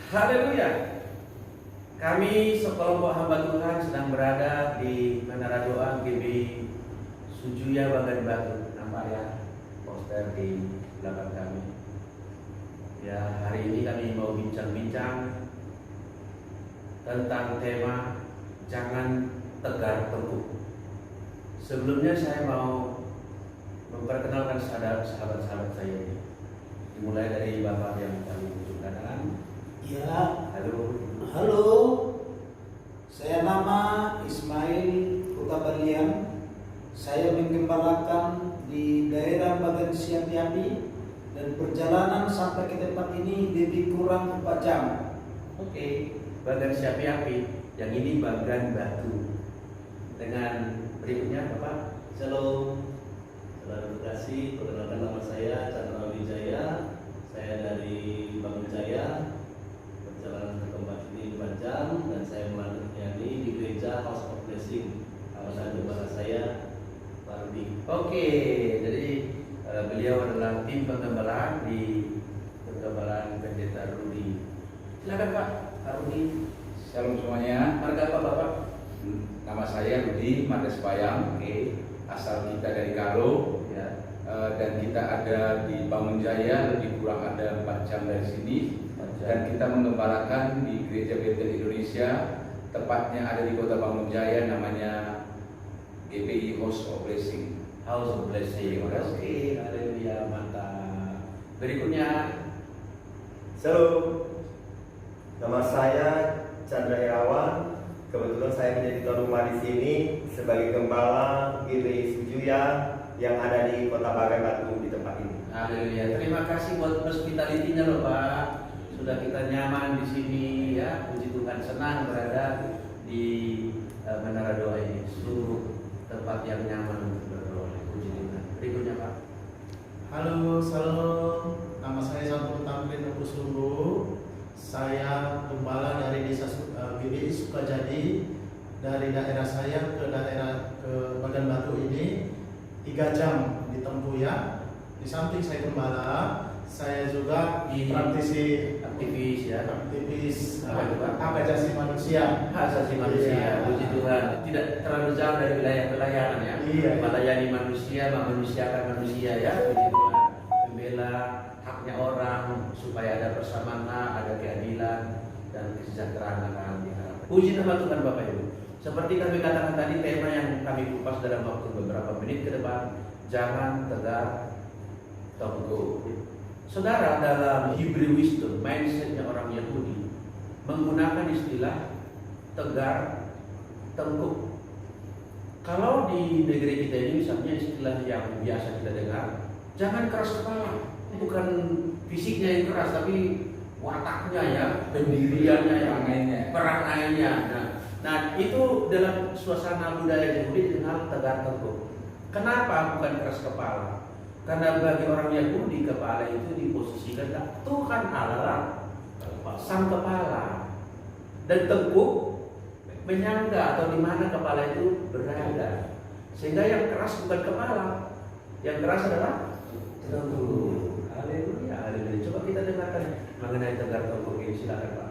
Haleluya. Kami sekelompok hamba Tuhan sedang berada di Menara Doa GB Sujuya Bagan Batu. Nampak ya poster di belakang kami. Ya, hari ini kami mau bincang-bincang tentang tema jangan tegar tengkuk. Sebelumnya saya mau memperkenalkan sahabat-sahabat saya ini. Dimulai dari Bapak yang kami ucapkan. Ya, Halo. halo. Saya nama Ismail Hutabalian. Saya menggembalakan di daerah Bagan Siapi dan perjalanan sampai ke tempat ini lebih kurang 4 jam. Oke, Bagan Siapi, yang ini Bagan Batu. Dengan berikutnya Bapak. Shalom, saudara terkasih, perkenalkan nama saya Chandra Wijaya. Saya dari Bangun Jaya. Perjalanan ke tempat ini 4 jam dan saya melanjutkan nyanyi di gereja House of Blessing. Kawasan jemaat saya Pak Rudi. Oke, jadi beliau adalah tim penggembalaan di penggembalaan Pendeta Rudi. Silakan Pak Rudi. Shalom semuanya. Marga apa Bapak? Nama saya Rudi Mardes Payang. Oke, Asal kita dari Karo ya. dan kita ada di Bangun Jaya, lebih kurang ada 4 jam dari sini. Dan kita menggembalakan di Gereja Bethel Indonesia, tepatnya ada di Kota Bangun Jaya, namanya GBI House of Blessing. House of Blessing. Oke, haleluya, mantap. Berikutnya, Halo, nama saya Chandra Irawan. Kebetulan saya menjadi tuan rumah di sini sebagai gembala GBI Sujuya yang ada di Kota Bagan Batu di tempat ini. haleluya. Terima kasih buat hospitality-nya loh Pak. Sudah kita nyaman di sini ya. Puji Tuhan, senang berada di Menara Doa ini. Sungguh tempat yang nyaman untuk berdoa. Puji Tuhan. Berikutnya Pak. Halo, salam. Nama saya Santo Tamrin Pusumbu. Saya gembala dari desa GBI Sukajadi. Dari daerah saya ke daerah ke Bagan Batu ini 3 jam ditempuh ya. Di samping saya gembala, saya juga praktisi Aktivis ya. aktivis Apa itu, Pak? hak asasi manusia. Hak asasi manusia. Puji Tuhan. Tidak terlalu jauh dari wilayah pelayanan ya. Iya. Melayani manusia, memanusiakan manusia ya. Puji Tuhan. Membela haknya orang supaya ada persamaan, ada keadilan dan kesejahteraan akan diharapkan. Puji nama Tuhan Bapak Ibu. Seperti kami katakan tadi, tema yang kami kupas dalam waktu beberapa menit ke depan, jangan tegar tengkuk. Saudara, dalam Hebrew wisdom, mindsetnya orang Yahudi menggunakan istilah tegar tengkuk. Kalau di negeri kita ini misalnya istilah yang biasa kita dengar, jangan keras kepala. Bukan fisiknya yang keras, tapi wataknya ya, pendiriannya, perangainya. Nah, itu dalam suasana budaya Yahudi dikenal tegar tengkuk. Kenapa bukan keras kepala? Karena bagi orang Yahudi kepala itu diposisikan Tuhan Allah sang kepala, dan tengkuk menyangga atau di mana kepala itu berada. Sehingga yang keras bukan kepala, yang keras adalah tengkuk. Haleluya, haleluya. Coba kita dengarkan mengenai tegar tengkuk ini. Silakan Pak.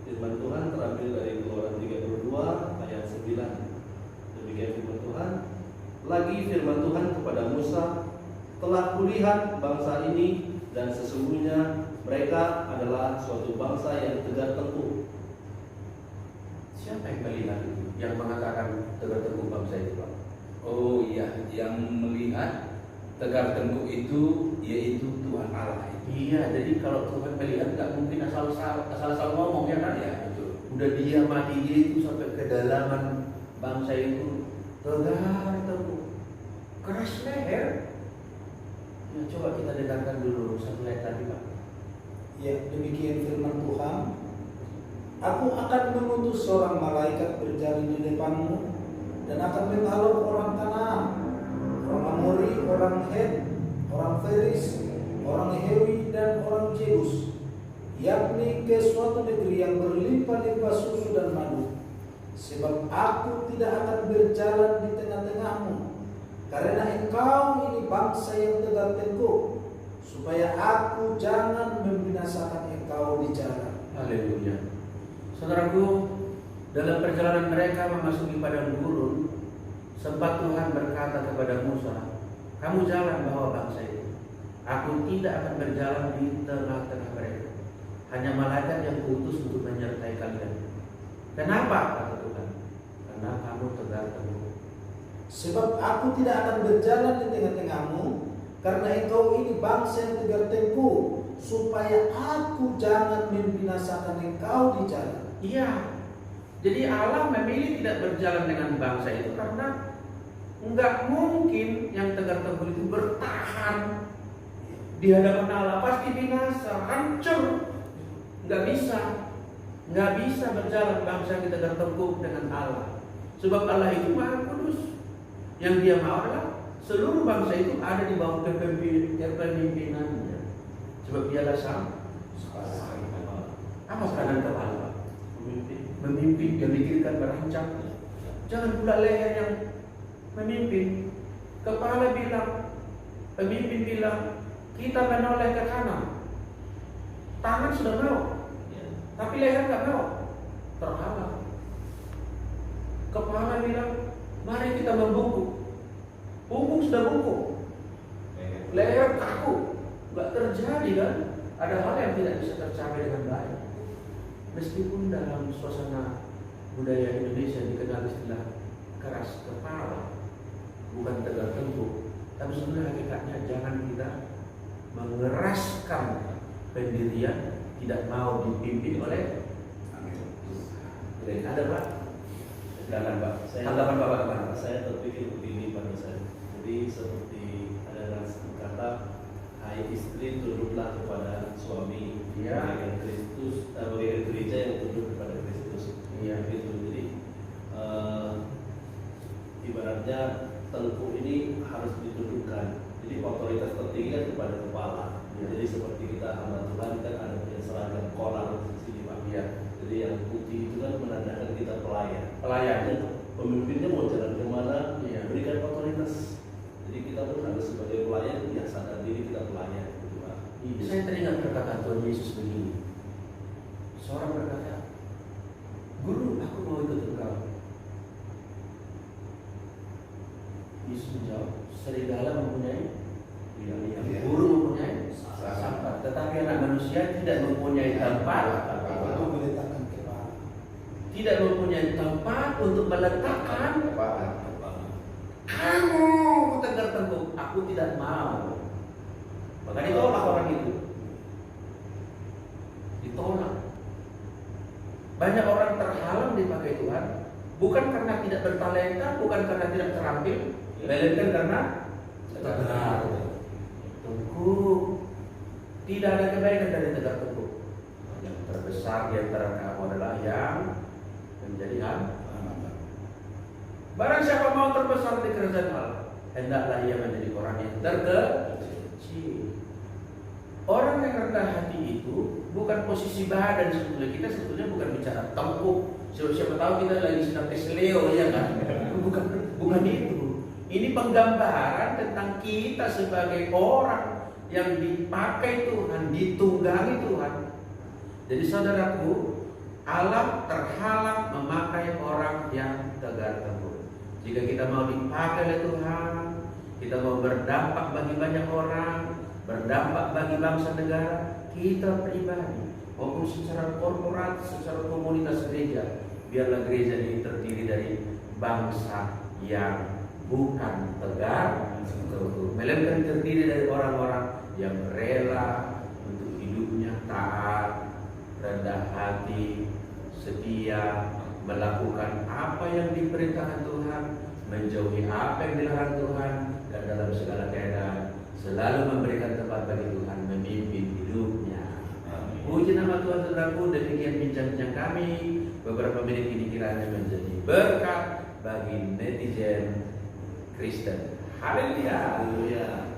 Firman Tuhan terambil dari Keluaran 32 ayat 9. Demikian firman Tuhan. Lagi firman Tuhan kepada Musa, telah kulihat bangsa ini dan sesungguhnya mereka adalah suatu bangsa yang tegar tengkuk. Siapa yang melihat itu? Yang mengatakan tegar tengkuk bangsa itu Pak? Oh iya, yang melihat tegar tengkuk itu yaitu Tuhan Allah. Iya, jadi kalau Tuhan melihat nggak mungkin asal-asal ngomong ya kan? Ya, betul. Udah dia mati itu sampai kedalaman bangsa itu tegar tengkuk, keras leher. Ya, coba kita dengarkan dulu satu ayat tadi Pak. Ya, demikian firman Tuhan. Aku akan mengutus seorang malaikat berjalan di depanmu dan akan menghalau orang Kanaan, orang Amori, orang Het, orang Feris, orang Hewi dan orang Jebus, yakni ke suatu negeri yang berlimpah-limpah susu dan madu. Sebab aku tidak akan berjalan di tengah-tengahmu, karena engkau ini bangsa yang tegar tengkuk, supaya aku jangan membinasakan engkau di jalan. Haleluya. Saudaraku, dalam perjalanan mereka memasuki padang gurun, sempat Tuhan berkata kepada Musa, kamu jalan bawa bangsa itu. Aku tidak akan berjalan di tengah-tengah mereka. Hanya malaikat yang kuutus untuk menyertai kalian. Kenapa? Kata Tuhan. Karena kamu tegar tengkuk. Sebab aku tidak akan berjalan di tengah-tengahmu, karena engkau ini bangsa yang tegar tengkuk, supaya aku jangan membinasakan engkau di jalan. Iya. Jadi Allah memilih tidak berjalan dengan bangsa itu karena enggak mungkin yang tegar tengkuk itu bertahan di hadapan Allah, pasti binasa, hancur. Enggak bisa berjalan bangsa yang tegar tengkuk dengan Allah. Sebab Allah itu Maha Kudus. Yang Dia mau adalah seluruh bangsa itu ada di bawah kepemimpinannya. Sebab Dialah sang apa peranan kepala? Memimpin, memikirkan, merancang. Jangan pula leher yang memimpin. Kepala bilang, pemimpin bilang, kita menoleh ke kanan. Tangan sudah mau, tapi leher nggak mau, terhalang. Kepala bilang, mari kita membungkuk. Punggung sudah bungkuk, leher kaku, nggak terjadi kan? Ada hal yang tidak bisa tercapai dengan baik. Meskipun dalam suasana budaya Indonesia dikenal istilah keras kepala, bukan tegar tengkuk, tapi sebenarnya hakikatnya jangan kita mengeraskan pendirian, tidak mau dipimpin oleh ada Pak. Silakan Pak. Tanggapan Bapak kemana? Saya terpikir begini pada saya. Jadi seperti ada kata, hai istri tunduklah kepada suami, bagaikan Kristus, bagaikan gereja yang tunduk kepada Kristus. Iya. Gitu. Jadi ibaratnya tengkuk ini harus ditundukkan. Jadi otoritas tertinggi kan kepada kepala. Jadi seperti kita hamba Tuhan kan ada punya seragam kolar di sini Pak. Iya. Jadi yang putih itu kan menandakan kita pelayan. Pelayan. Dan pemimpinnya mau jalan kemana, Iya. berikan otoritas. Jadi kita pun harus sebagai pelayan ya sadar diri kita pelayan, gitu Pak. Saya teringat perkataan Tuhan Yesus begini. Seorang berkata, Guru, aku mau ikut engkau. Yesus menjawab, serigala mempunyai burung mempunyai sampan, tetapi anak manusia tidak mempunyai tempat Aku meletakkan kepala. tidak mempunyai tempat untuk meletakkan Kepala. kamu tegar tengkuk. Aku tidak mau. Maka ditolak orang itu. Ditolak. Banyak orang terhalang dipakai Tuhan, bukan karena tidak bertalenta, bukan karena tidak terampil, melainkan karena tegar tengkuk. Tidak ada kebaikan dari tegar tengkuk. Yang terbesar di antara kamu adalah yang menjadi anak. Barang siapa mau terbesar di kerajaan Allah, hendaklah ia menjadi orang yang terkecil. Orang yang rendah hati itu bukan posisi badan sebetulnya. Kita sebetulnya bukan bicara tengkuk. Siapa tahu kita lagi sedang tes Leo, ya kan? Bukan itu. Ini penggambaran tentang kita sebagai orang yang dipakai Tuhan, ditunggangi Tuhan. Jadi saudaraku, Allah terhalang memakai orang yang tegar tengkuk. Jika kita mau dipakai oleh Tuhan, kita mau berdampak bagi banyak orang, berdampak bagi bangsa negara, kita pribadi maupun secara korporat, secara komunitas gereja, biarlah gereja ini terdiri dari bangsa yang bukan tegar tengkuk, melainkan terdiri dari orang-orang yang rela untuk hidupnya taat, rendah hati, setia, melakukan apa yang diperintahkan Tuhan, menjauhi apa yang dilarang Tuhan, dan dalam segala keadaan selalu memberikan tempat bagi Tuhan memimpin hidupnya. Puji nama Tuhan. Saudaraku, demikian bincang-bincang kami. Beberapa menit ini kiranya menjadi berkat bagi netizen Kristen. Haleluya.